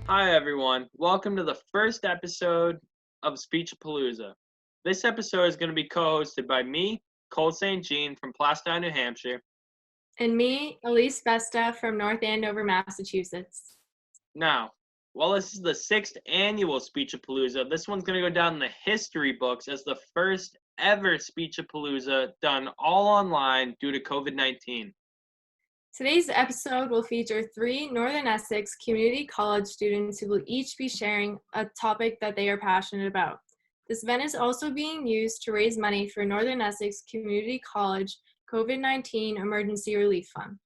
Hi, everyone. Welcome to the first episode of Speechapalooza. This episode is going to be co hosted by me, Cole St. Jean from Plastown, New Hampshire. And me, Alyse Festa from North Andover, Massachusetts. Now, while this is the sixth annual Speechapalooza, this one's going to go down in the history books as the first ever Speechapalooza done all online due to COVID 19. Today's episode will feature 3 Northern Essex Community College students who will each be sharing a topic that they are passionate about. This event is also being used to raise money for Northern Essex Community College COVID-19 Emergency Relief Fund.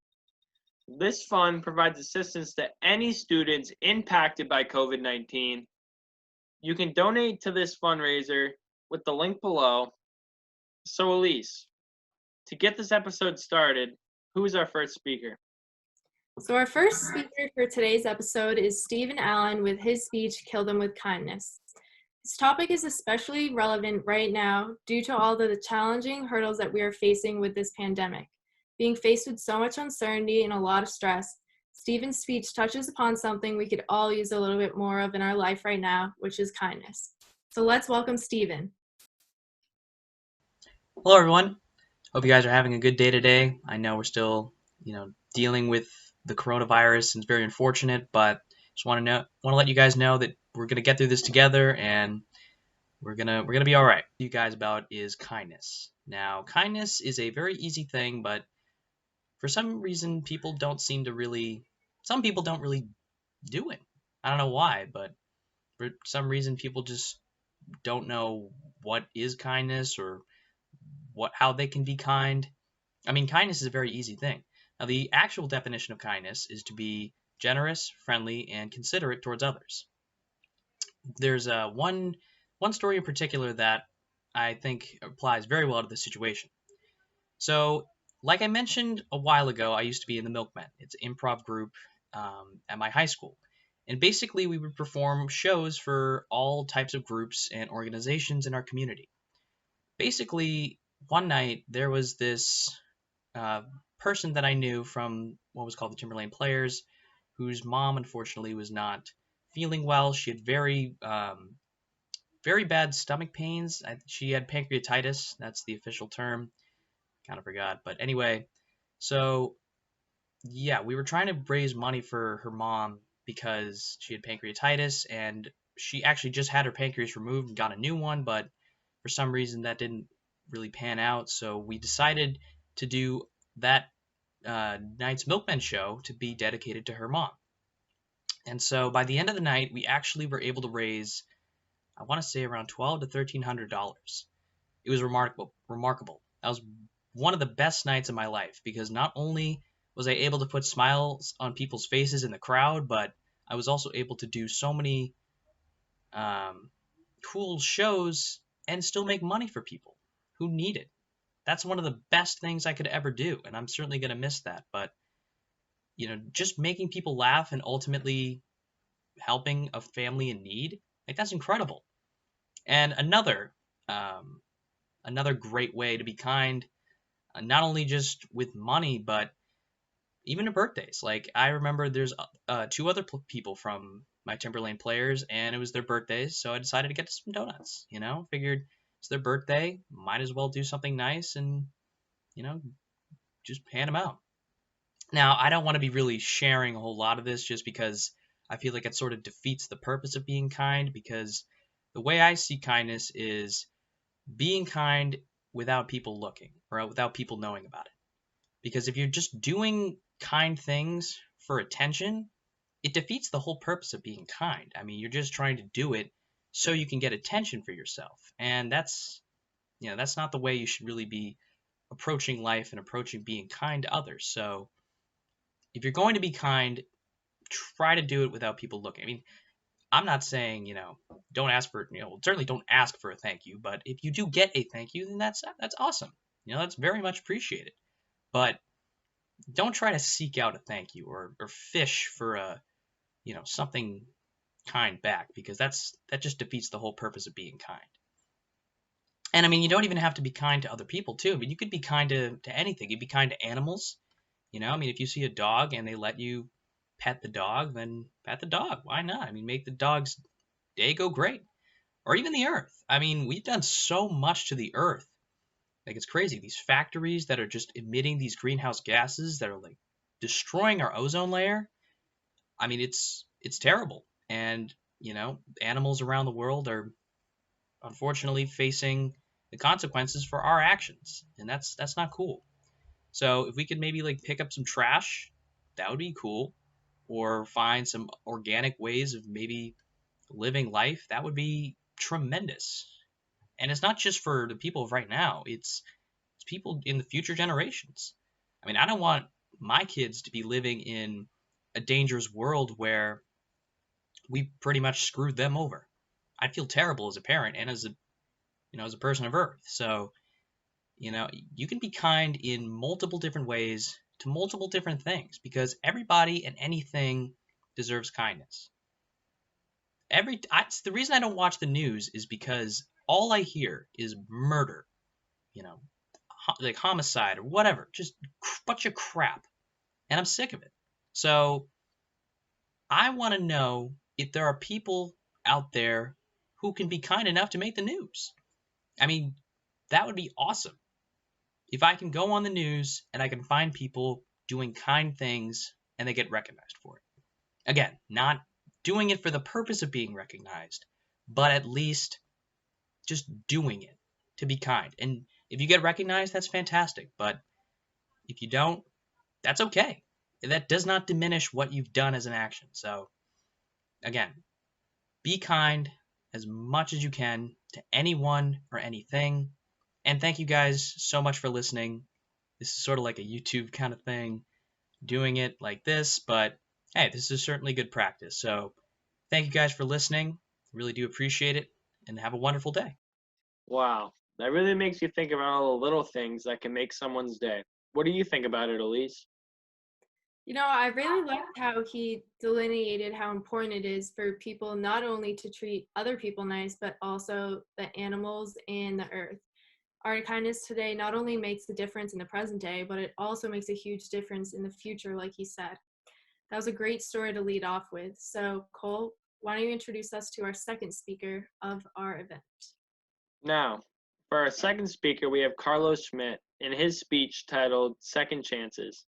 This fund provides assistance to any students impacted by COVID 19. You can donate to this fundraiser with the link below. So, Alyse, to get this episode started, who is our first speaker? So our first speaker for today's episode is Stephen Allen with his speech, Kill Them with Kindness. This topic is especially relevant right now due to all the challenging hurdles that we are facing with this pandemic. Being faced with so much uncertainty and a lot of stress, Stephen's speech touches upon something we could all use a little bit more of in our life right now, which is kindness. So let's welcome Stephen. Hello, everyone. Hope you guys are having a good day today. I know we're still, dealing with the coronavirus, and it's very unfortunate, but just want to let you guys know that we're gonna get through this together, and we're gonna be all right. What you guys about is kindness. Now, kindness is a very easy thing, but for some reason, people don't really do it. I don't know why, but for some reason, people just don't know what is kindness or how they can be kind. I mean, kindness is a very easy thing. Now, the actual definition of kindness is to be generous, friendly, and considerate towards others. There's one story in particular that I think applies very well to this situation. So, like I mentioned a while ago, I used to be in the Milkmen. It's an improv group at my high school. And basically, we would perform shows for all types of groups and organizations in our community. Basically, one night there was this person that I knew from what was called the Timberlane Players, whose mom unfortunately was not feeling well. She had very bad stomach pains. She had pancreatitis. That's the official term. Kind of forgot, but anyway. So yeah, we were trying to raise money for her mom because she had pancreatitis, and she actually just had her pancreas removed and got a new one, but for some reason that didn't really pan out. So we decided to do that night's Milkman show to be dedicated to her mom. And so by the end of the night, we actually were able to raise, I want to say, around $1,200 to $1,300. It was remarkable. That was one of the best nights of my life because not only was I able to put smiles on people's faces in the crowd, but I was also able to do so many cool shows and still make money for people who need it. That's one of the best things I could ever do, and I'm certainly going to miss that. But just making people laugh and ultimately helping a family in need, like, that's incredible. And another great way to be kind, not only just with money, but even at birthdays. Like, I remember there's 2 other people from my Timberlane Players, and it was their birthdays, so I decided to get some donuts. Figured it's their birthday, might as well do something nice and just hand them out. Now, I don't want to be really sharing a whole lot of this just because I feel like it sort of defeats the purpose of being kind, because the way I see kindness is being kind without people looking or without people knowing about it. Because if you're just doing kind things for attention, it defeats the whole purpose of being kind. I mean, you're just trying to do it so you can get attention for yourself. And that's not the way you should really be approaching life and approaching being kind to others. So if you're going to be kind, try to do it without people looking. I mean, I'm not saying, don't ask for, certainly don't ask for a thank you, but if you do get a thank you, then that's awesome. That's very much appreciated. But don't try to seek out a thank you or fish for a, something kind back, because that just defeats the whole purpose of being kind. And I mean, you don't even have to be kind to other people too. I mean, you could be kind to anything. You'd be kind to animals. I mean, if you see a dog and they let you pet the dog, then pet the dog. Why not? I mean, make the dog's day go great. Or even the earth. I mean, we've done so much to the earth. Like, it's crazy. These factories that are just emitting these greenhouse gases that are like destroying our ozone layer. I mean, it's terrible. And, animals around the world are unfortunately facing the consequences for our actions. And that's not cool. So if we could maybe like pick up some trash, that would be cool. Or find some organic ways of maybe living life, that would be tremendous. And it's not just for the people of right now, it's people in the future generations. I mean, I don't want my kids to be living in a dangerous world where we pretty much screwed them over. I'd feel terrible as a parent and as a person of earth. So, you can be kind in multiple different ways to multiple different things, because everybody and anything deserves kindness. The reason I don't watch the news is because all I hear is murder, like homicide or whatever, just bunch of crap, and I'm sick of it. So I want to know if there are people out there who can be kind enough to make the news. I mean, that would be awesome. If I can go on the news and I can find people doing kind things and they get recognized for it. Again, not doing it for the purpose of being recognized, but at least just doing it to be kind. And if you get recognized, that's fantastic. But if you don't, that's okay. That does not diminish what you've done as an action. So again, be kind as much as you can to anyone or anything. And thank you guys so much for listening. This is sort of like a YouTube kind of thing, doing it like this, but hey, this is certainly good practice. So thank you guys for listening. Really do appreciate it, and have a wonderful day. Wow, that really makes you think about all the little things that can make someone's day. What do you think about it, Alyse? I really liked how he delineated how important it is for people not only to treat other people nice, but also the animals and the earth. Our kindness today not only makes a difference in the present day, but it also makes a huge difference in the future, like he said. That was a great story to lead off with. So, Cole, why don't you introduce us to our second speaker of our event? Now, for our second speaker, we have Carlos Schmidt in his speech titled Second Chances.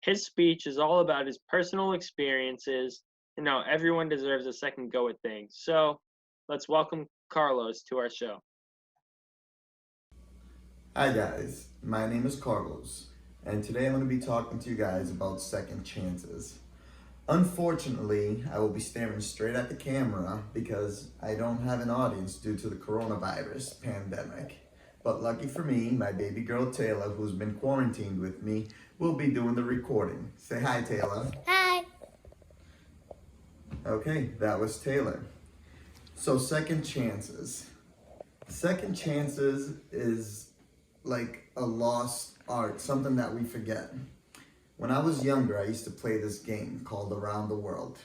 His speech is all about his personal experiences and how everyone deserves a second go at things. So, let's welcome Carlos to our show. Hi guys, my name is Carlos, and today I'm going to be talking to you guys about second chances. Unfortunately, I will be staring straight at the camera because I don't have an audience due to the coronavirus pandemic. But lucky for me, my baby girl Taylor, who's been quarantined with me, will be doing the recording. Say hi, Taylor. Hi. Okay, that was Taylor. So second chances. Second chances is like a lost art, something that we forget. When I was younger, I used to play this game called Around the World,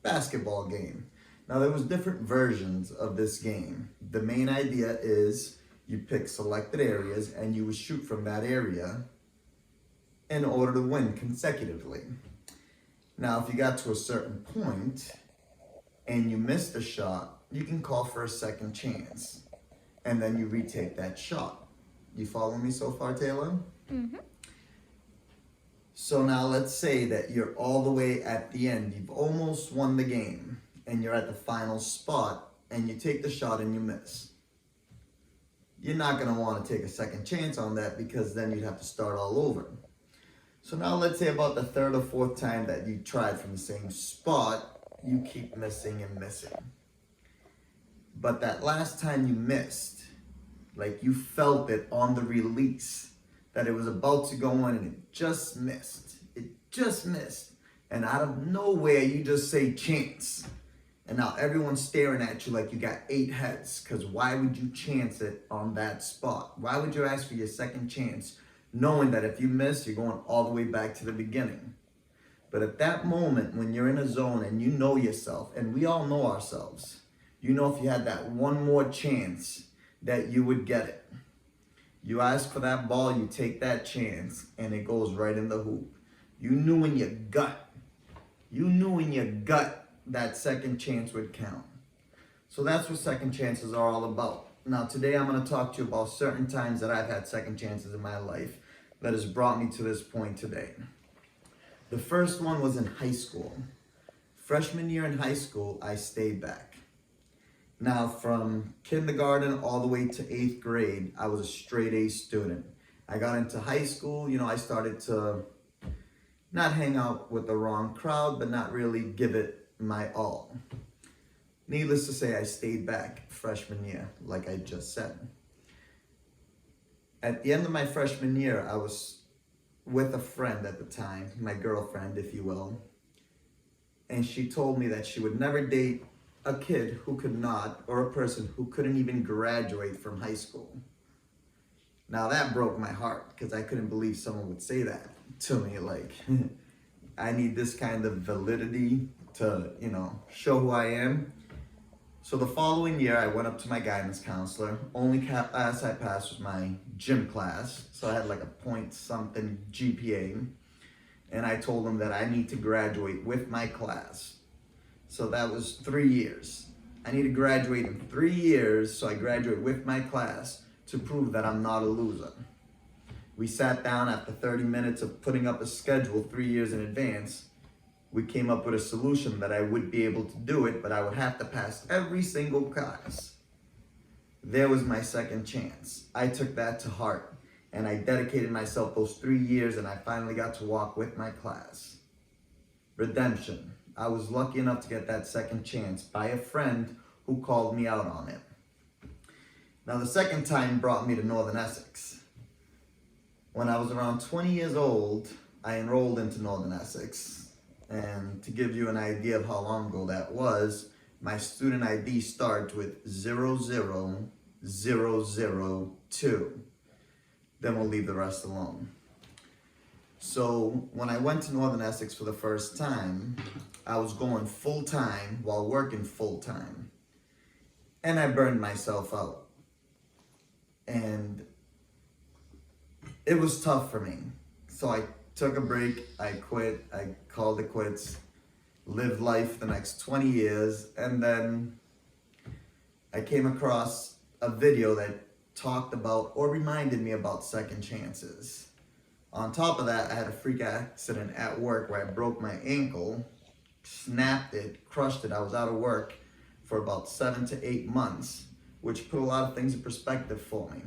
basketball game. Now there was different versions of this game. The main idea is you pick selected areas and you would shoot from that area in order to win consecutively. Now if you got to a certain point and you missed a shot, you can call for a second chance and then you retake that shot. You follow me so far, Taylor? Mm-hmm. So now let's say that you're all the way at the end. You've almost won the game and you're at the final spot and you take the shot and you miss. You're not going to want to take a second chance on that because then you'd have to start all over. So now let's say about the third or fourth time that you tried from the same spot, you keep missing and missing. But that last time you missed, like you felt it on the release that it was about to go in and it just missed. It just missed. And out of nowhere, you just say chance. And now everyone's staring at you like you got 8 heads. Because why would you chance it on that spot? Why would you ask for your second chance knowing that if you miss, you're going all the way back to the beginning? But at that moment, when you're in a zone and you know yourself, and we all know ourselves, you know if you had that one more chance, that you would get it. You ask for that ball, you take that chance, and it goes right in the hoop. You knew in your gut You knew in your gut that second chance would count. So that's what second chances are all about. Now today I'm going to talk to you about certain times that I've had second chances in my life that has brought me to this point today. The first one was in high school. Freshman year in high school, I stayed back. Now from kindergarten all the way to 8th grade, I was a straight A student. I got into high school, I started to not hang out with the wrong crowd, but not really give it my all. Needless to say, I stayed back freshman year, like I just said. At the end of my freshman year, I was with a friend at the time, my girlfriend, if you will, and she told me that she would never date a kid who could not, or a person who couldn't even graduate from high school. Now that broke my heart, because I couldn't believe someone would say that to me. Like, I need this kind of validity to, show who I am. So the following year, I went up to my guidance counselor. Only class I passed was my gym class. So I had like a point something GPA. And I told him that I need to graduate with my class. So that was 3 years. I need to graduate in 3 years, so I graduate with my class to prove that I'm not a loser. We sat down after 30 minutes of putting up a schedule 3 years in advance. We came up with a solution that I would be able to do it, but I would have to pass every single class. There was my second chance. I took that to heart, and I dedicated myself those 3 years, and I finally got to walk with my class. Redemption. I was lucky enough to get that second chance by a friend who called me out on it. Now the second time brought me to Northern Essex. When I was around 20 years old, I enrolled into Northern Essex. And to give you an idea of how long ago that was, my student ID starts with 00002. Then we'll leave the rest alone. So when I went to Northern Essex for the first time, I was going full-time while working full-time. And I burned myself out. And it was tough for me. So I took a break, I quit, I called it quits, lived life the next 20 years, and then I came across a video that talked about or reminded me about second chances. On top of that, I had a freak accident at work where I broke my ankle, snapped it, crushed it. I was out of work for about 7 to 8 months, which put a lot of things in perspective for me.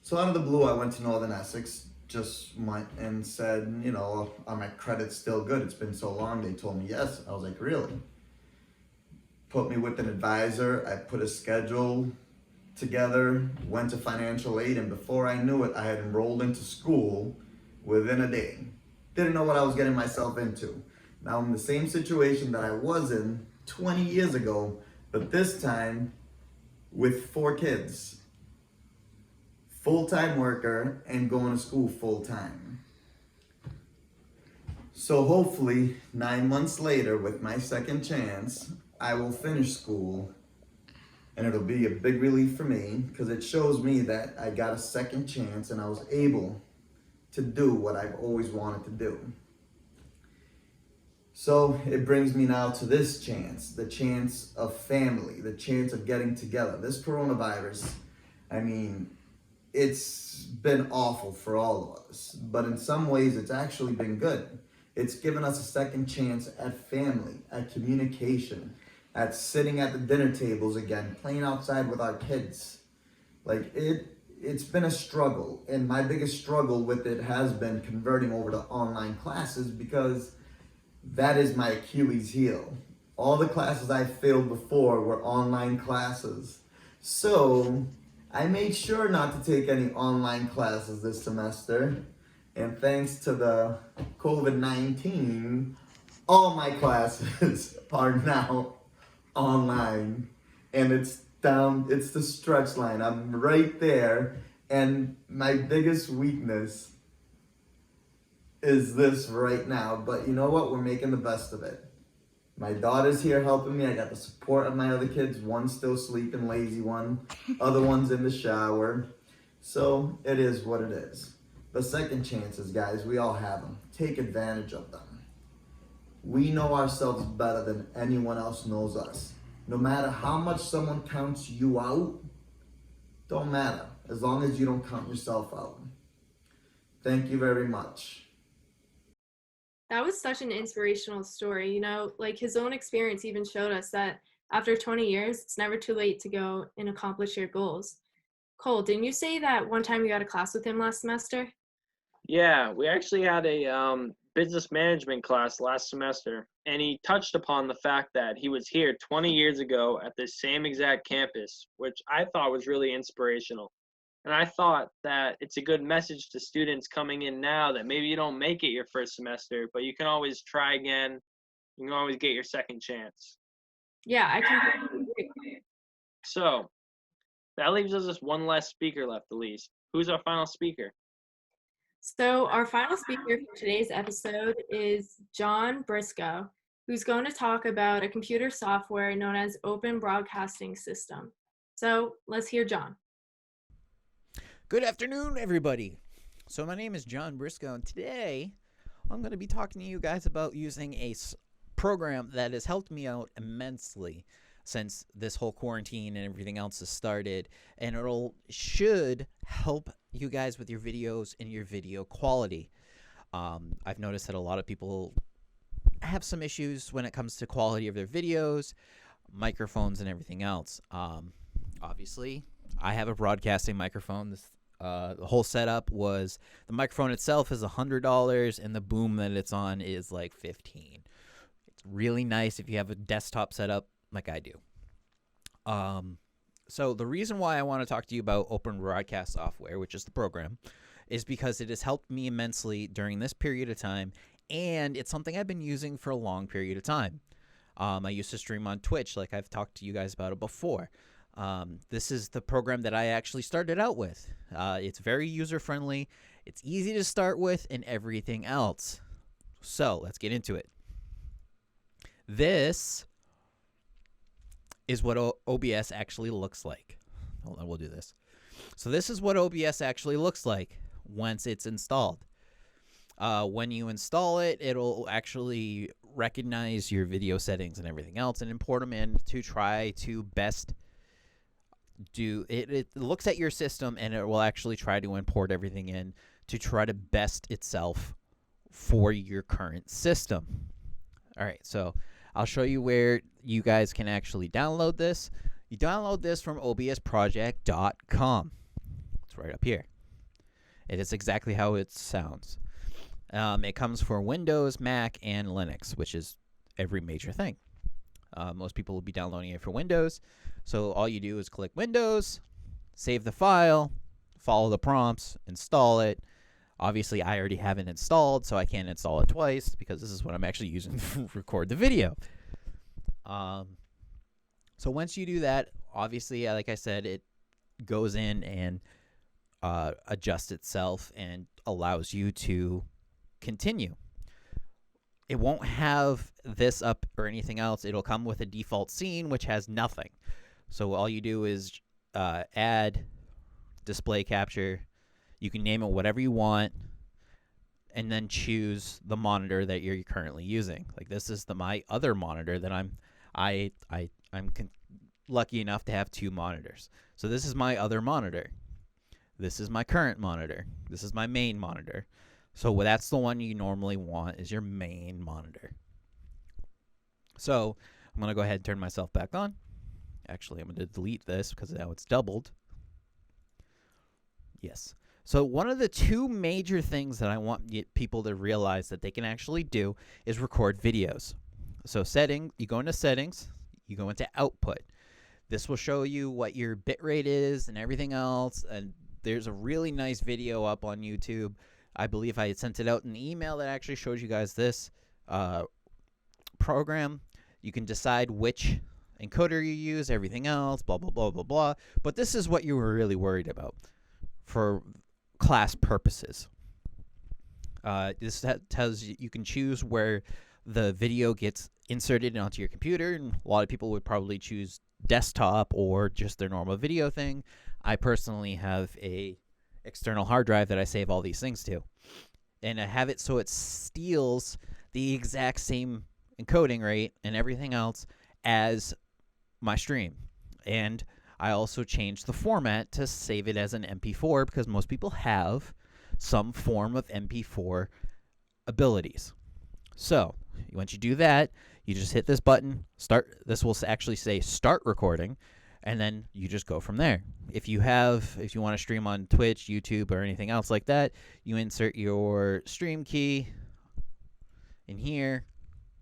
So out of the blue, I went to Northern Essex, just went and said, are my credits still good? It's been so long. They told me yes. I was like, really? Put me with an advisor. I put a schedule together, went to financial aid, and before I knew it, I had enrolled into school within a day. Didn't know what I was getting myself into. Now I'm in the same situation that I was in 20 years ago, but this time with 4 kids. Full-time worker and going to school full-time. So hopefully 9 months later, with my second chance, I will finish school, and it'll be a big relief for me because it shows me that I got a second chance and I was able to do what I've always wanted to do. So it brings me now to this chance, the chance of family, the chance of getting together. This coronavirus, it's been awful for all of us, but in some ways it's actually been good. It's given us a second chance at family, at communication, at sitting at the dinner tables again, playing outside with our kids. It's been a struggle, and my biggest struggle with it has been converting over to online classes because that is my Achilles heel. All the classes I failed before were online classes. So I made sure not to take any online classes this semester, and thanks to the COVID-19, all my classes are now online, and it's the stretch line. I'm right there, and my biggest weakness is this right now, but you know what? We're making the best of it. My daughter's here helping me. I got the support of my other kids. One's still sleeping, lazy one. Other one's in the shower. So it is what it is. The second chances, guys, we all have them. Take advantage of them. We know ourselves better than anyone else knows us. No matter how much someone counts you out, don't matter, as long as you don't count yourself out. Thank you very much. That was such an inspirational story. Like his own experience even showed us that after 20 years, it's never too late to go and accomplish your goals. Cole, didn't you say that one time you got a class with him last semester? Yeah, we actually had a business management class last semester, and he touched upon the fact that he was here 20 years ago at this same exact campus, which I thought was really inspirational. And I thought that it's a good message to students coming in now that maybe you don't make it your first semester, but you can always try again. You can always get your second chance. Yeah, I completely agree. So that leaves us just one last speaker left, Alyse. Who's our final speaker? So our final speaker for today's episode is Jon Briscoe, who's going to talk about a computer software known as Open Broadcasting System. So let's hear Jon. Good afternoon, everybody. So my name is Jon Briscoe, and today I'm going to be talking to you guys about using a program that has helped me out immensely since this whole quarantine and everything else has started, and should help you guys with your videos and your video quality. I've noticed that a lot of people have some issues when it comes to quality of their videos, microphones, and everything else. Obviously, I have a broadcasting microphone. The whole setup was, the microphone itself is $100, and the boom that it's on is like $15. It's really nice if you have a desktop setup like I do. So the reason why I want to talk to you about Open Broadcast Software, which is the program, is because it has helped me immensely during this period of time, and it's something I've been using for a long period of time. I used to stream on Twitch, like I've talked to you guys about it before. This is the program that I actually started out with. It's very user-friendly, it's easy to start with, and everything else. So let's get into it. This is what OBS actually looks like. Hold on, we'll do this. So this is what OBS actually looks like once it's installed. When you install it, it'll actually recognize your video settings and everything else and import them in to try to best do it. It looks at your system and it will actually try to import everything in to try to best itself for your current system. All right, so I'll show you where you guys can actually download this. You download this from obsproject.com. It's right up here. It is exactly how it sounds. It comes for Windows, Mac, and Linux, which is every major thing. Most people will be downloading it for Windows. So all you do is click Windows, save the file, follow the prompts, install it. Obviously, I already have it installed, so I can't install it twice because this is what I'm actually using to record the video. So once you do that, obviously, like I said, it goes in and adjusts itself and allows you to continue. It won't have this up or anything else. It'll come with a default scene, which has nothing. So all you do is add display capture. You can name it whatever you want, and then choose the monitor that you're currently using. Like this is my other monitor that I'm lucky enough to have two monitors. So this is my other monitor. This is my current monitor. This is my main monitor. So that's the one you normally want, is your main monitor. So I'm going to go ahead and turn myself back on. Actually, I'm going to delete this because now it's doubled. Yes. So one of the two major things that I want people to realize that they can actually do is record videos. So you go into settings, you go into output. This will show you what your bitrate is and everything else. And there's a really nice video up on YouTube. I believe I had sent it out in the email that actually shows you guys this program. You can decide which encoder you use, everything else, blah, blah, blah, blah, blah. But this is what you were really worried about for class purposes. This tells you can choose where the video gets inserted onto your computer, and a lot of people would probably choose desktop or just their normal video thing. I personally have a external hard drive that I save all these things to, and I have it so it steals the exact same encoding rate and everything else as my stream. And I also changed the format to save it as an MP4 because most people have some form of MP4 abilities. So once you do that, you just hit this button, start. This will actually say start recording, and then you just go from there. If you want to stream on Twitch, YouTube, or anything else like that, you insert your stream key in here,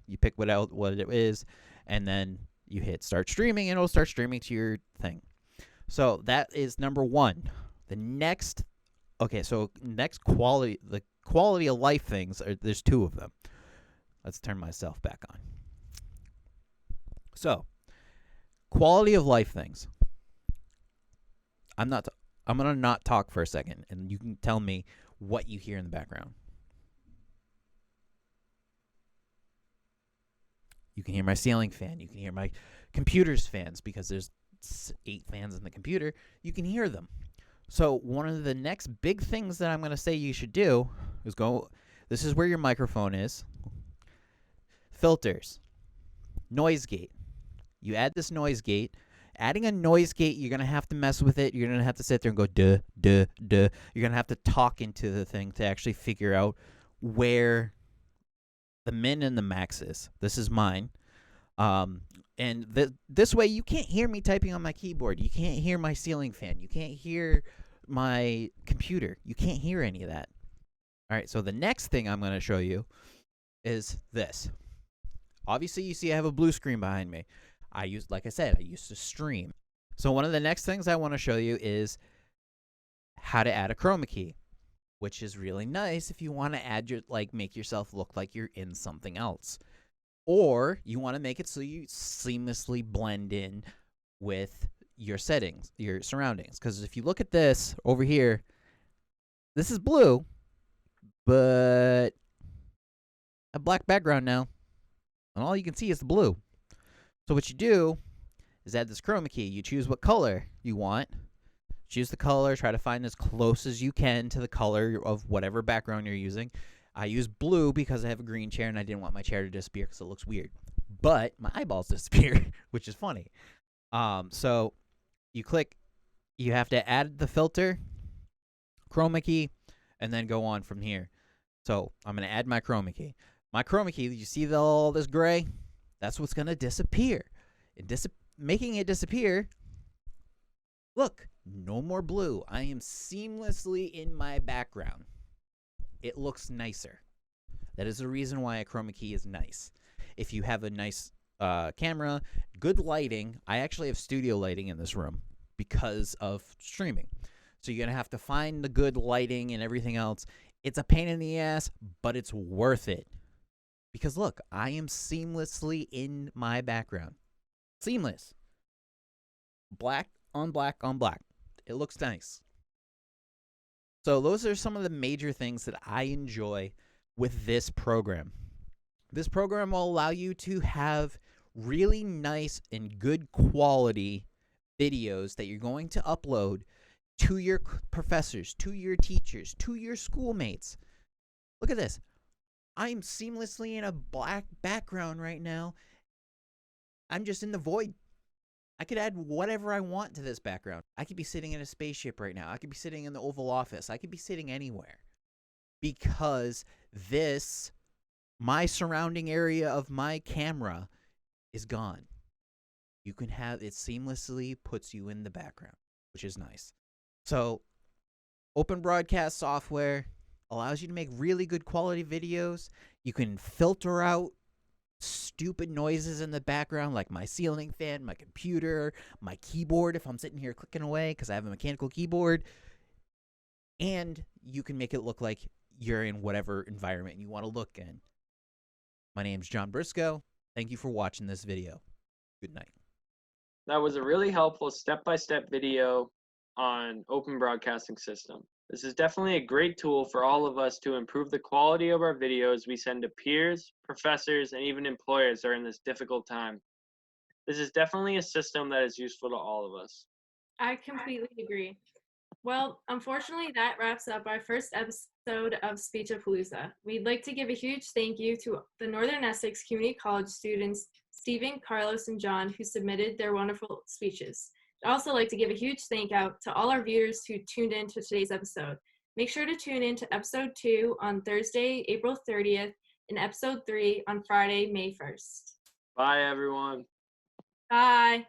you pick what it is, and then you hit start streaming, and it'll start streaming to your thing. So that is number one. The next quality, the quality of life things, there's two of them. Let's turn myself back on. So, quality of life things. I'm going to not talk for a second, and you can tell me what you hear in the background. You can hear my ceiling fan. You can hear my computer's fans because there's 8 fans in the computer. You can hear them. So one of the next big things that I'm going to say you should do is this is where your microphone is. Filters. Noise gate. You add this noise gate. Adding a noise gate, you're going to have to mess with it. You're going to have to sit there and go, duh, duh, duh. You're going to have to talk into the thing to actually figure out where the min and the max is. This is mine. And this way, you can't hear me typing on my keyboard. You can't hear my ceiling fan. You can't hear my computer. You can't hear any of that. All right, so the next thing I'm going to show you is this. Obviously, you see I have a blue screen behind me. Like I said, I used to stream. So one of the next things I want to show you is how to add a chroma key, which is really nice if you want to make yourself look like you're in something else. Or you want to make it so you seamlessly blend in with your settings, your surroundings. Because if you look at this over here, this is blue, but a black background now. And all you can see is the blue. So what you do is add this chroma key. You choose what color you want. Choose the color. Try to find as close as you can to the color of whatever background you're using. I use blue because I have a green chair and I didn't want my chair to disappear because it looks weird. But my eyeballs disappear, which is funny. So you have to add the filter, chroma key, and then go on from here. So I'm going to add my chroma key. My chroma key, you see all this gray? That's what's going to disappear. Making it disappear, look, no more blue. I am seamlessly in my background. It looks nicer. That is the reason why a chroma key is nice. If you have a nice camera, good lighting. I actually have studio lighting in this room because of streaming. So you're going to have to find the good lighting and everything else. It's a pain in the ass, but it's worth it. Because look, I am seamlessly in my background. Seamless. Black on black on black. It looks nice. So those are some of the major things that I enjoy with this program. This program will allow you to have really nice and good quality videos that you're going to upload to your professors, to your teachers, to your schoolmates. Look at this. I'm seamlessly in a black background right now. I'm just in the void. I could add whatever I want to this background. I could be sitting in a spaceship right now. I could be sitting in the Oval Office. I could be sitting anywhere. Because my surrounding area of my camera is gone. You can have it seamlessly puts you in the background, which is nice. So, open broadcast software allows you to make really good quality videos. You can filter out stupid noises in the background like my ceiling fan, my computer, my keyboard if I'm sitting here clicking away because I have a mechanical keyboard. And you can make it look like you're in whatever environment you want to look in. My name's Jon Briscoe. Thank you for watching this video. Good night. That was a really helpful step-by-step video on open broadcasting system. This is definitely a great tool for all of us to improve the quality of our videos we send to peers, professors, and even employers during this difficult time. This is definitely a system that is useful to all of us. I completely agree. Well, unfortunately, that wraps up our first episode of Speechapalooza. We'd like to give a huge thank you to the Northern Essex Community College students, Stephen, Carlos, and John, who submitted their wonderful speeches. I'd also like to give a huge thank out to all our viewers who tuned in to today's episode. Make sure to tune in to episode 2 on Thursday, April 30th, and episode 3 on Friday, May 1st. Bye, everyone. Bye.